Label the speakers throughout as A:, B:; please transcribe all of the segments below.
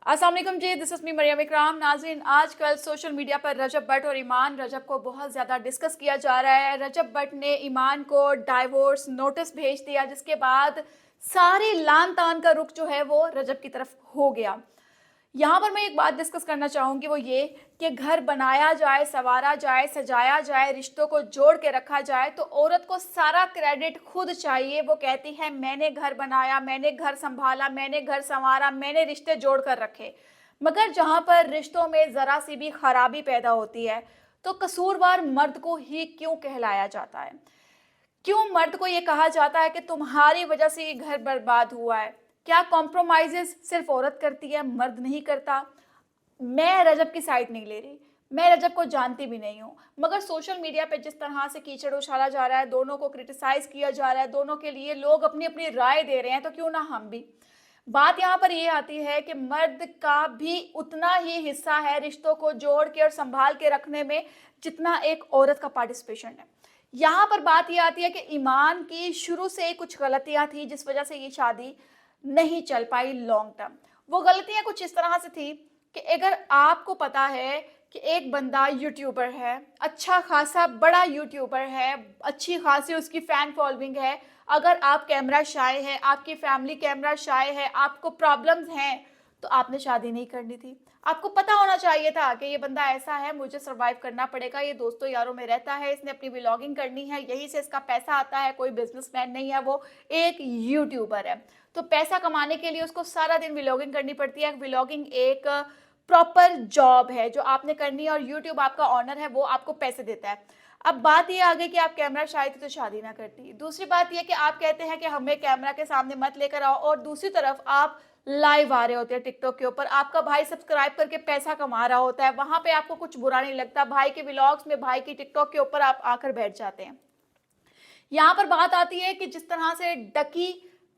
A: अस्सलाम वालेकुम जी, this is me Maryam इकराम। नाज़रीन, आजकल सोशल मीडिया पर रजब भट्ट और ईमान रजब को बहुत ज़्यादा डिस्कस किया जा रहा है। रजब भट्ट ने ईमान को डाइवोर्स नोटिस भेज दिया, जिसके बाद सारे लान तान का रुख जो है वो रजब की तरफ हो गया। यहाँ पर मैं एक बात डिस्कस करना चाहूँगी, वो ये कि घर बनाया जाए, संवारा जाए, सजाया जाए, रिश्तों को जोड़ के रखा जाए तो औरत को सारा क्रेडिट खुद चाहिए। वो कहती है मैंने घर बनाया, मैंने घर संभाला, मैंने घर संवारा, मैंने रिश्ते जोड़ कर रखे। मगर जहाँ पर रिश्तों में ज़रा सी भी खराबी पैदा होती है तो कसूरवार मर्द को ही क्यों कहलाया जाता है? क्यों मर्द को ये कहा जाता है कि तुम्हारी वजह से ये घर बर्बाद हुआ है? क्या कॉम्प्रोमाइज़ेज़ सिर्फ़ औरत करती है, मर्द नहीं करता? मैं रजब की साइड नहीं ले रही, मैं रजब को जानती भी नहीं हूँ। मगर सोशल मीडिया पे जिस तरह से कीचड़ उछाला जा रहा है, दोनों को क्रिटिसाइज़ किया जा रहा है, दोनों के लिए लोग अपनी-अपनी राय दे रहे हैं, तो क्यों ना हम भी? बात यहाँ पर ये आती है कि मर्द का भी उतना ही हिस्सा है रिश्तों को जोड़ के और सँभाल के रखने में, जितना एक औरत का पार्टिसिपेशन है। यहाँ पर बात ये आती है कि ईमान की शुरू से ही कुछ गलतियाँ थी, जिस वजह से ये शादी नहीं चल पाई लॉन्ग टर्म। वो गलतियाँ कुछ इस तरह से थी कि अगर आपको पता है कि एक बंदा यूट्यूबर है, अच्छा खासा बड़ा यूट्यूबर है, अच्छी खासी उसकी फ़ैन फॉलोइंग है, अगर आप कैमरा शाय हैं, आपकी फैमिली कैमरा शाय है, आपको प्रॉब्लम्स हैं, तो आपने शादी नहीं करनी थी। आपको पता होना चाहिए था कि ये बंदा ऐसा है, मुझे सर्वाइव करना पड़ेगा, ये दोस्तों यारों में रहता है, इसने अपनी व्लॉगिंग करनी है, यहीं से इसका पैसा आता है, कोई बिज़नेसमैन नहीं है वो, एक यूट्यूबर है। तो पैसा कमाने के लिए उसको सारा दिन व्लॉगिंग करनी पड़ती है। व्लॉगिंग एक प्रॉपर जॉब है जो आपने करनी है और यूट्यूब आपका ऑनर है, वो आपको पैसे देता है। अब बात ये आ गई कि आप कैमरा शाय थे तो शादी ना करती। दूसरी बात ये कि आप कहते हैं कि हमें कैमरा के सामने मत लेकर आओ और दूसरी तरफ आप लाइव आ रहे होते हैं टिकटॉक के ऊपर, आपका भाई सब्सक्राइब करके पैसा कमा रहा होता है, वहाँ पे आपको कुछ बुरा नहीं लगता। भाई के व्लॉग्स में, भाई की टिकटॉक के ऊपर आप आकर बैठ जाते हैं। यहाँ पर बात आती है कि जिस तरह से डकी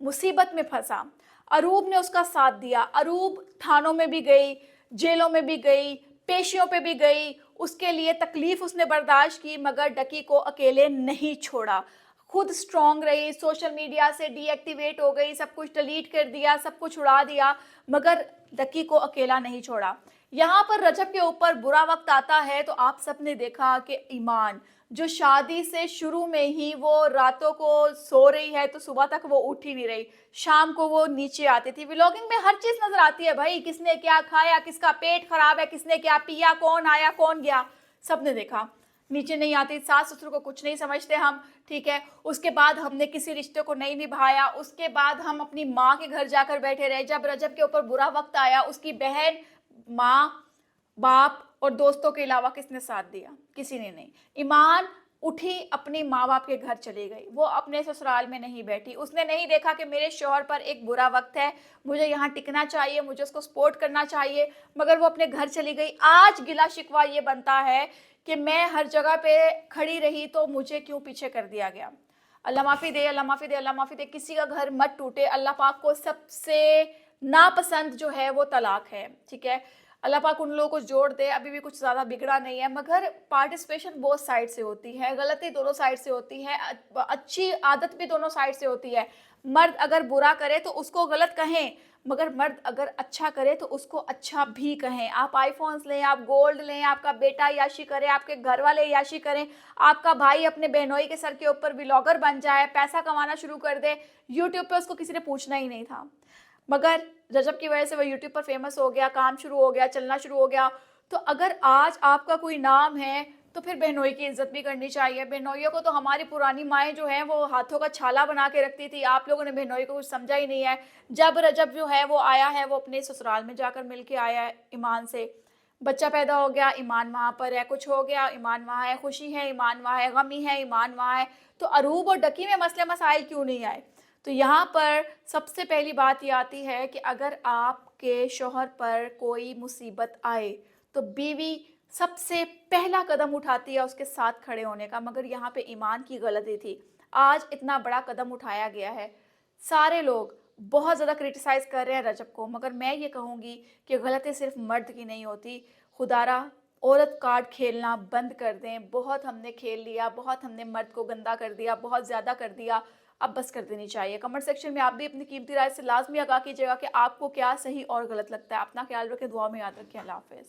A: मुसीबत में फंसा, अरूब ने उसका साथ दिया। अरूब थानों में भी गई, जेलों में भी गई, पेशियों पे भी गई, उसके लिए तकलीफ उसने बर्दाश्त की, मगर डकी को अकेले नहीं छोड़ा। खुद स्ट्रांग रही, सोशल मीडिया से डीएक्टिवेट हो गई, सब कुछ डिलीट कर दिया, सब कुछ उड़ा दिया, मगर डकी को अकेला नहीं छोड़ा। यहाँ पर रजब के ऊपर बुरा वक्त आता है तो आप सबने देखा कि ईमान जो शादी से शुरू में ही वो रातों को सो रही है तो सुबह तक वो उठ ही नहीं रही, शाम को वो नीचे आती थी। व्लॉगिंग में हर चीज नजर आती है भाई, किसने क्या खाया, किसका पेट खराब है, किसने क्या पिया, कौन आया कौन गया, सबने देखा। नीचे नहीं आती, सास ससुर को कुछ नहीं समझते हम, ठीक है। उसके बाद हमने किसी रिश्ते को नहीं निभाया, उसके बाद हम अपनी माँ के घर जाकर बैठे रहे। जब रजब के ऊपर बुरा वक्त आया, उसकी बहन, माँ, बाप और दोस्तों के अलावा किसने साथ दिया? किसी ने नहीं। ईमान उठी, अपनी माँ बाप के घर चली गई, वो अपने ससुराल में नहीं बैठी। उसने नहीं देखा कि मेरे शौहर पर एक बुरा वक्त है, मुझे यहाँ टिकना चाहिए, मुझे उसको सपोर्ट करना चाहिए, मगर वो अपने घर चली गई। आज गिला शिकवा ये बनता है कि मैं हर जगह पे खड़ी रही तो मुझे क्यों पीछे कर दिया गया। अल्लाह माफ़ी दे, अल्लाह माफ़ी दे, अल्लाह माफ़ी दे। किसी का घर मत टूटे। अल्लाह पाक को सबसे नापसंद जो है वो तलाक है, ठीक है। अल्लाह पाक उन लोगों को जोड़ दे, अभी भी कुछ ज़्यादा बिगड़ा नहीं है, मगर पार्टिसिपेशन बोथ साइड से होती है, गलती दोनों साइड से होती है, अच्छी आदत भी दोनों साइड से होती है। मर्द अगर बुरा करे तो उसको गलत कहें, मगर मर्द अगर अच्छा करे तो उसको अच्छा भी कहें। आप आईफोन्स लें, आप गोल्ड लें, आपका बेटा याशी करे, आपके घर वाले याशी करें, आपका भाई अपने बहनोई के सर के ऊपर व्लॉगर बन जाए, पैसा कमाना शुरू कर दे, यूट्यूब पे उसको किसी ने पूछना ही नहीं था, मगर रजब की वजह से वो यूट्यूब पर फेमस हो गया, काम शुरू हो गया, चलना शुरू हो गया। तो अगर आज आपका कोई नाम है तो फिर बहनोई की इज्जत भी करनी चाहिए। बहनोइयों को तो हमारी पुरानी माएँ जो हैं वो हाथों का छाला बना के रखती थी। आप लोगों ने बहनोई को कुछ समझा ही नहीं है। जब रजब जो है वो आया है, वो अपने ससुराल में जाकर मिल के आया है ईमान से, बच्चा पैदा हो गया, ईमान वहाँ पर है, कुछ हो गया, ईमान वहाँ है, खुशी है, ईमान वहाँ है, गमी है, ईमान वहाँ है। तो अरूब और डकी में मसले मसाइल क्यों नहीं आए? तो यहाँ पर सबसे पहली बात ये आती है कि अगर आपके शौहर पर कोई मुसीबत आए तो बीवी सबसे पहला कदम उठाती है उसके साथ खड़े होने का, मगर यहाँ पे ईमान की गलती थी। आज इतना बड़ा कदम उठाया गया है, सारे लोग बहुत ज़्यादा क्रिटिसाइज़ कर रहे हैं रजब को, मगर मैं ये कहूँगी कि गलती सिर्फ मर्द की नहीं होती। खुदारा औरत कार्ड खेलना बंद कर दें। बहुत हमने खेल लिया, बहुत हमने मर्द को गंदा कर दिया, बहुत ज़्यादा कर दिया। अब बस कर देनी चाहिए। कमेंट सेक्शन में आप भी अपनी कीमती राय से लाज़मी आगाह कीजिएगा कि आपको क्या सही और गलत लगता है। अपना ख्याल रखें, दुआ में याद रखें। अल्लाह हाफ़िज़।